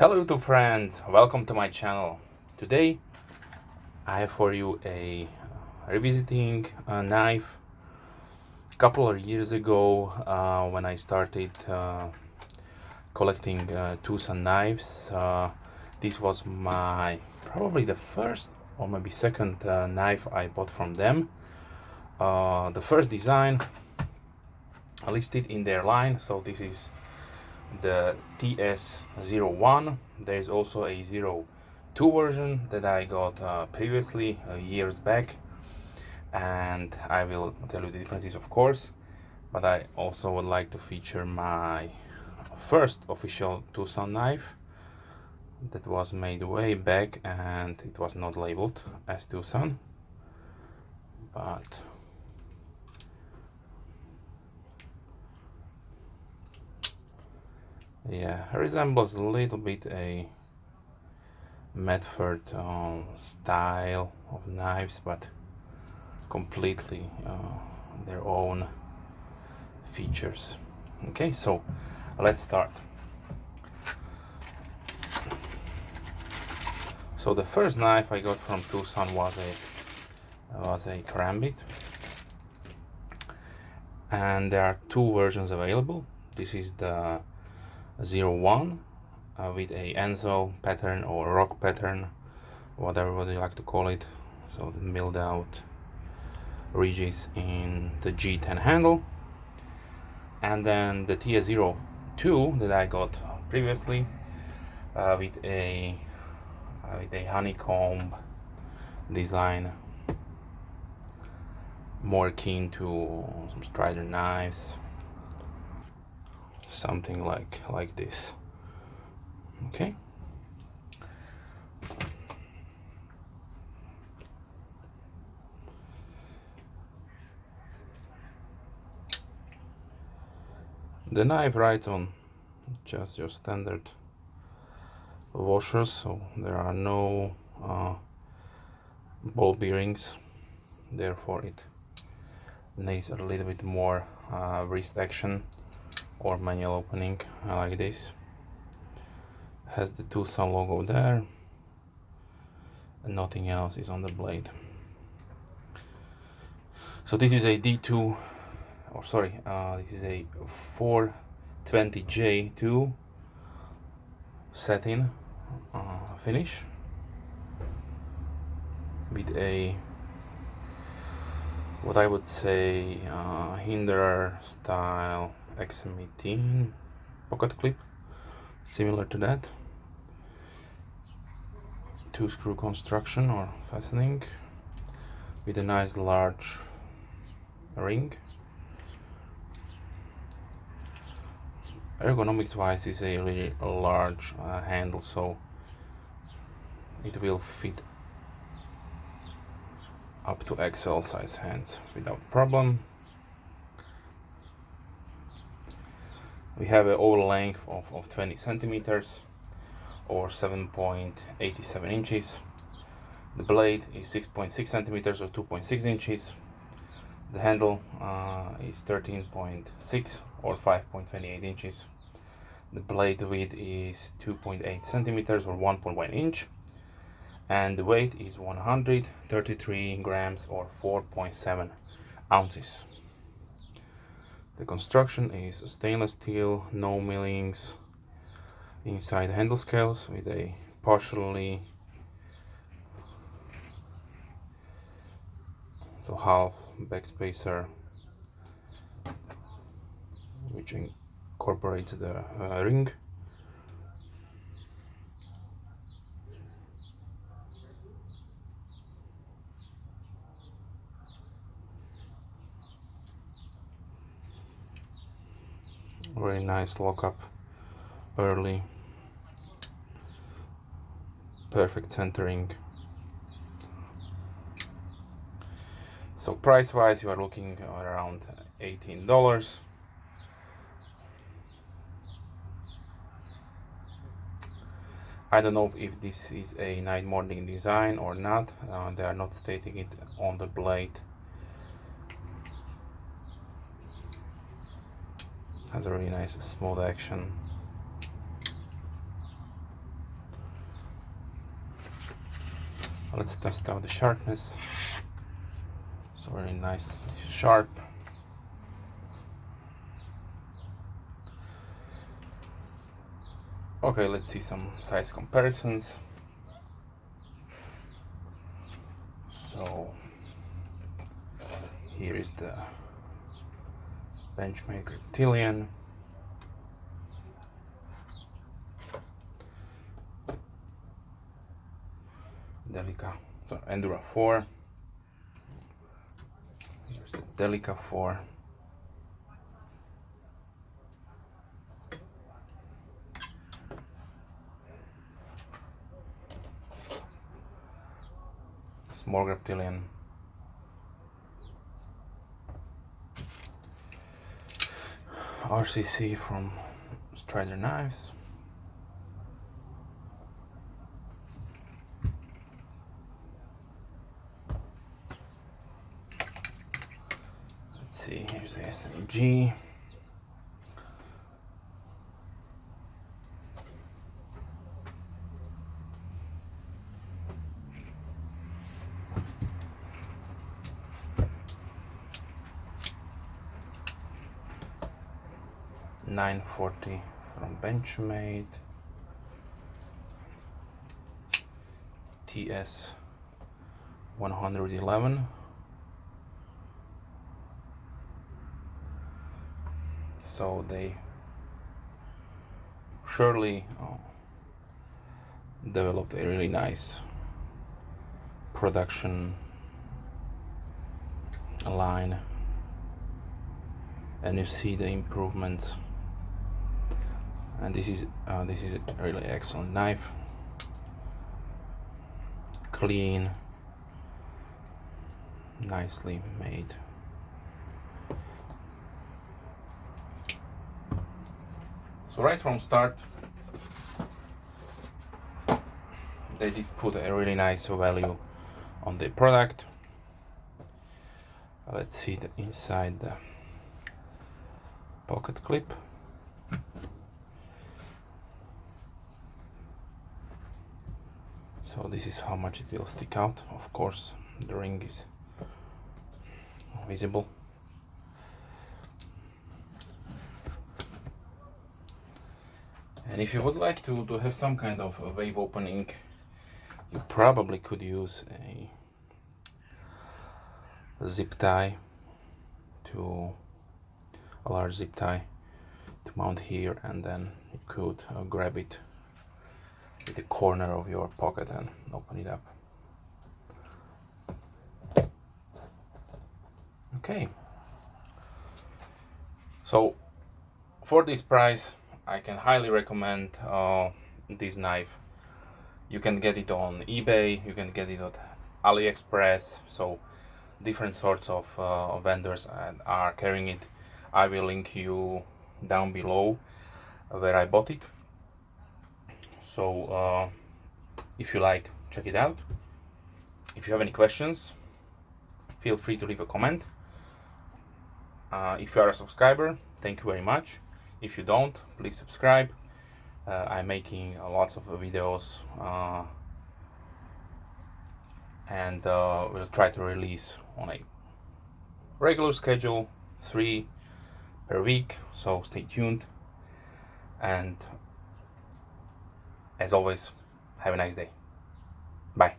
Hello YouTube friends, welcome to my channel. Today I have for you a revisiting knife. A couple of years ago when I started collecting Twosun knives, this was my probably the first or maybe second knife I bought from them. The first design listed in their line, so this is the TS01. There is also a 02 version that I got previously years back, and I will tell you the differences of course, but I also would like to feature my first official Twosun knife that was made way back, and it was not labeled as Twosun, but yeah, resembles a little bit a Medford style of knives, but completely their own features. Okay, so let's start. So the first knife I got from Twosun was a karambit, and there are two versions available. This is the 01 with a Enzo pattern or rock pattern, whatever you like to call it. So the milled out ridges in the G10 handle, and then the TS02 that I got previously with a honeycomb design, more keen to some strider knives, something like this. Okay. The knife rides on just your standard washers, so there are no ball bearings, therefore it needs a little bit more wrist action or manual opening like this. Has the Twosun logo there, and nothing else is on the blade. So this is a D2, or sorry, this is a 420J2 satin finish with a, what I would say, Hinderer style XM18 pocket clip, similar to that. Two screw construction or fastening with a nice large ring. Ergonomics wise is a really large handle, so it will fit up to XL size hands without problem. We have an overall length of 20 centimeters or 7.87 inches. The blade is 6.6 centimeters or 2.6 inches. The handle is 13.6 or 5.28 inches. The blade width is 2.8 centimeters or 1.1 inch. And the weight is 133 grams or 4.7 ounces. The construction is stainless steel, no millings inside the handle scales, with a partially, so half backspacer, which incorporates the ring. Very nice lockup early, perfect centering. So price wise you are looking around $18. I don't know if this is a night morning design or not. They are not stating it on the blade. Has a really nice smooth action. Let's test out the sharpness. So very nice, sharp. Okay, let's see some size comparisons. So here is the Benchmade Reptilian. Delica, so Endura 4. Here's the Delica 4. Small Reptilian. RCC from Strider Knives. Let's see, here's the SMG. $940 from Benchmade. TS01. So they surely developed a really nice production line, and you see the improvements. And this is a really excellent knife, clean, nicely made. So right from start, they did put a really nice value on the product. Let's see the inside the pocket clip. So this is how much it will stick out. Of course, the ring is visible. And if you would like to have some kind of a wave opening, you probably could use a zip tie, to a large zip tie to mount here, and then you could grab it with the corner of your pocket and open it up. Okay, so for this price I can highly recommend this knife. You can get it on eBay, you can get it on AliExpress, so different sorts of vendors are carrying it. I will link you down below where I bought it. So if you like, check it out. If you have any questions, feel free to leave a comment. If you are a subscriber, thank you very much. If you don't, please subscribe. I'm making lots of videos and we'll try to release on a regular schedule, 3 per week, so stay tuned. And as always, have a nice day. Bye.